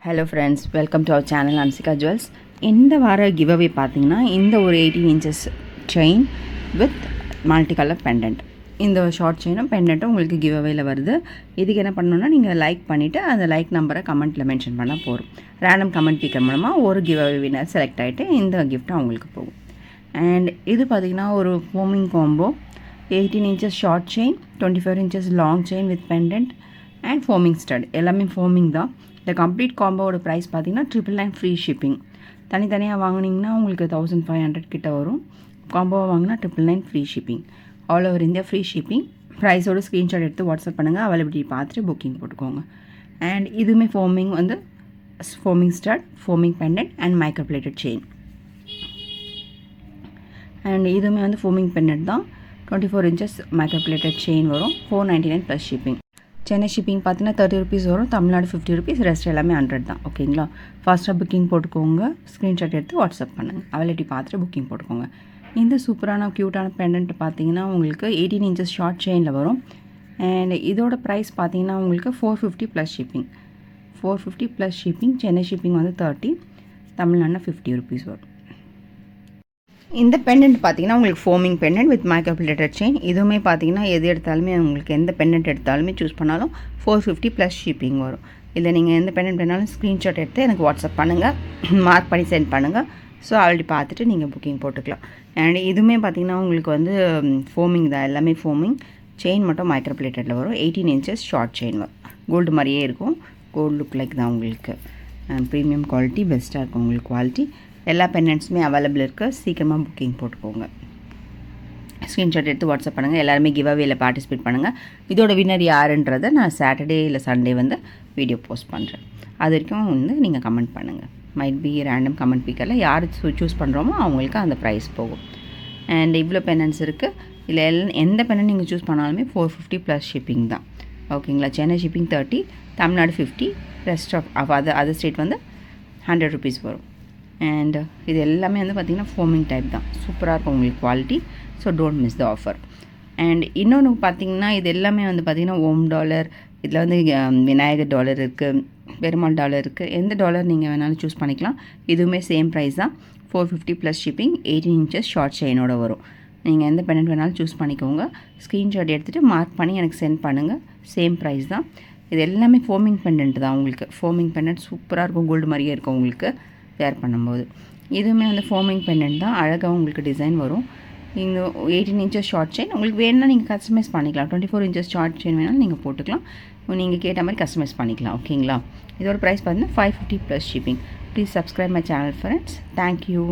Hello friends, welcome to our channel Ansika Jewels. இந்த வார giveaway பார்த்தீங்கன்னா இந்த ஒரு 18 inches chain with multicolor pendant. இந்த ஷார்ட் செயினும் பெண்டன்ட்டும் உங்களுக்கு giveawayல வருது. இதுக்கு என்ன பண்ணணும்னா நீங்கள் லைக் பண்ணிவிட்டு அந்த லைக் நம்பரை கமெண்ட்டில் மென்ஷன் பண்ணால் போதும். ரேண்டம் கமெண்ட் பிக்கர் மூலமாக ஒரு giveaway winner செலக்ட் ஆகிட்டு இந்த கிஃப்ட் அவங்களுக்கு போகும். அண்ட் இது பார்த்தீங்கன்னா ஒரு foaming combo 18 inches short chain 24 inches long chain with pendant and foaming stud எல்லாமே ஃபோமிங் தான். இந்த கம்ப்ளீட் காம்போவோட ப்ரைஸ் பார்த்தீங்கன்னா 999 ஃப்ரீ ஷிப்பிங். தனித்தனியாக வாங்கினீங்கன்னா உங்களுக்கு 1500 கிட்ட வரும். காம்போவாக வாங்கினா 999 free shipping. All over India free shipping. ப்ரைஸோட ஸ்க்ரீன்ஷாட் எடுத்து வாட்ஸ்அப் பண்ணுங்கள், அவைலபிலிட்டி பார்த்துட்டு புக்கிங் போட்டுக்கோங்க. அண்ட் இதுவுமே ஃபோமிங் வந்து forming start, forming pendant and micro plated chain. And இதுவுமே வந்து ஃபோமிங் பெண்டன்ட் தான். 24 inches மைக்ரோ பிளேட்டட் செயின் வரும். 499 ப்ளஸ் ஷிப்பிங். சென்னை ஷிப்பிங் பார்த்தீங்கன்னா 30 rupees வரும். தமிழ்நாடு 50 rupees, ரெஸ்ட் எல்லாமே 100 தான். ஓகேங்களா? ஃபாஸ்ட்டாக புக்கிங் போட்டுக்கோங்க. ஸ்க்ரீன்ஷாட் எடுத்து வாட்ஸ்அப் பண்ணுங்கள், அவைலபிலிட்டி பார்த்துட்டு புக்கிங் போட்டுக்கோங்க. இந்த சூப்பரான க்யூட்டான பெண்டன்ட் பார்த்தீங்கன்னா உங்களுக்கு 18 inches ஷார்ட் செயினில் வரும். அண்ட் இதோட ப்ரைஸ் பார்த்தீங்கன்னா உங்களுக்கு 450 plus shipping. 450 plus shipping. Chennai shipping வந்து 30, தமிழ்நாடுனா 50 rupees வரும். இந்த பெண்டன்ட் பார்த்தீங்கன்னா உங்களுக்கு foaming pendant with micro plated chain. இதுவுமே பார்த்தீங்கன்னா எது எடுத்தாலுமே உங்களுக்கு எந்த பெண்டன்ட் எடுத்தாலுமே சூஸ் பண்ணாலும் 450 ப்ளஸ் ஷிப்பிங் வரும். இல்லை நீங்கள் எந்த பெண்டன்ட் வேணாலும் ஸ்க்ரீன்ஷாட் எடுத்து எனக்கு வாட்ஸ்அப் பண்ணுங்கள், மார்க் பண்ணி சென்ட் பண்ணுங்கள். ஸோ ஆல்ரெடி பார்த்துட்டு நீங்கள் புக்கிங் போட்டுக்கலாம். அண்ட் இதுவுமே பார்த்தீங்கன்னா உங்களுக்கு வந்து ஃபோமிங் தான், எல்லாமே ஃபோமிங். செயின் மட்டும் மைக்ரோ பிளேட்டடில் வரும். 18 inches ஷார்ட் செயின் வரும். கோல்டு மாதிரியே இருக்கும். கோல்டு லுக் லைக் தான் உங்களுக்கு. ப்ரீமியம் குவாலிட்டி, பெஸ்ட்டாக இருக்கும் உங்களுக்கு குவாலிட்டி. எல்லா பெண்டன்ட்ஸுமே அவைலபிள் இருக்குது. சீக்கிரமாக புக்கிங் போட்டுக்கோங்க. ஸ்க்ரீன்ஷாட் எடுத்து வாட்ஸ்அப் பண்ணுங்கள். எல்லாருமே கிவ்அவேல பார்ட்டிசிபேட் பண்ணுங்கள். இதோட வின்னர் யாருன்றதை நான் சாட்டர்டே இல்லை சண்டே வந்து வீடியோ போஸ்ட் பண்ணுறேன். அது வரைக்கும் வந்து நீங்கள் கமெண்ட் பண்ணுங்கள். மைட் பி ரேண்டம் கமெண்ட் பிக்கரில் யார் சூஸ் பண்ணுறோமோ அவங்களுக்கு அந்த ப்ரைஸ் போகும். அண்ட் இவ்வளோ பெண்டன்ட்ஸ் இருக்குது. இல்லை எந்த பெண்டன்ட் நீங்கள் சூஸ் பண்ணாலுமே 450 ப்ளஸ் ஷிப்பிங் தான். ஓகேங்களா? Chennai shipping 30, Tamil Nadu 50, rest of other state வந்து 100 rupees வரும். அண்ட் இது எல்லாமே வந்து பார்த்திங்கன்னா ஃபோமிங் டைப் தான். சூப்பராக இருக்கும் உங்களுக்கு quality. So don't miss the offer. And இன்னொன்று பார்த்திங்கன்னா இது எல்லாமே வந்து பார்த்திங்கன்னா ஓம் டாலர், இதில் வந்து விநாயகர் டாலர் இருக்குது, பெருமாள் டாலர் இருக்குது. எந்த டாலர் நீங்கள் வேணாலும் சூஸ் பண்ணிக்கலாம். இதுவுமே சேம் ப்ரைஸ் தான். 450 ப்ளஸ் ஷிப்பிங். 18 inches ஷார்ட் செயினோட வரும். நீங்கள் எந்த பெண்டன்ட் வேணாலும் சூஸ் பண்ணிக்கோங்க. ஸ்க்ரீன்ஷாட் எடுத்துகிட்டு மார்க் பண்ணி எனக்கு சென்ட் பண்ணுங்கள். சேம் ப்ரைஸ் தான். இது எல்லாமே ஃபோமிங் பெண்டன்ட் தான் உங்களுக்கு. ஃபோமிங் பெண்டன்ட் சூப்பராக இருக்கும். கோல்டு மாதிரியே இருக்கும் உங்களுக்கு வேர் பண்ணும்போது. இதுவுமே வந்து ஃபோமிங் பெண்டன்ட் தான். அழகாக உங்களுக்கு டிசைன் வரும். இந்த 18 inches ஷார்ட் செயின் உங்களுக்கு வேணும்னா நீங்கள் கஸ்டமைஸ் பண்ணிக்கலாம். 24 inches ஷார்ட் செயின் வேணாலும் நீங்கள் போட்டுக்கலாம். நீங்கள் கேட்ட மாதிரி கஸ்டமைஸ் பண்ணிக்கலாம். ஓகேங்களா? இதோட ப்ரைஸ் பார்த்தீங்கன்னா 550 plus shipping. Please subscribe my channel friends. Thank you.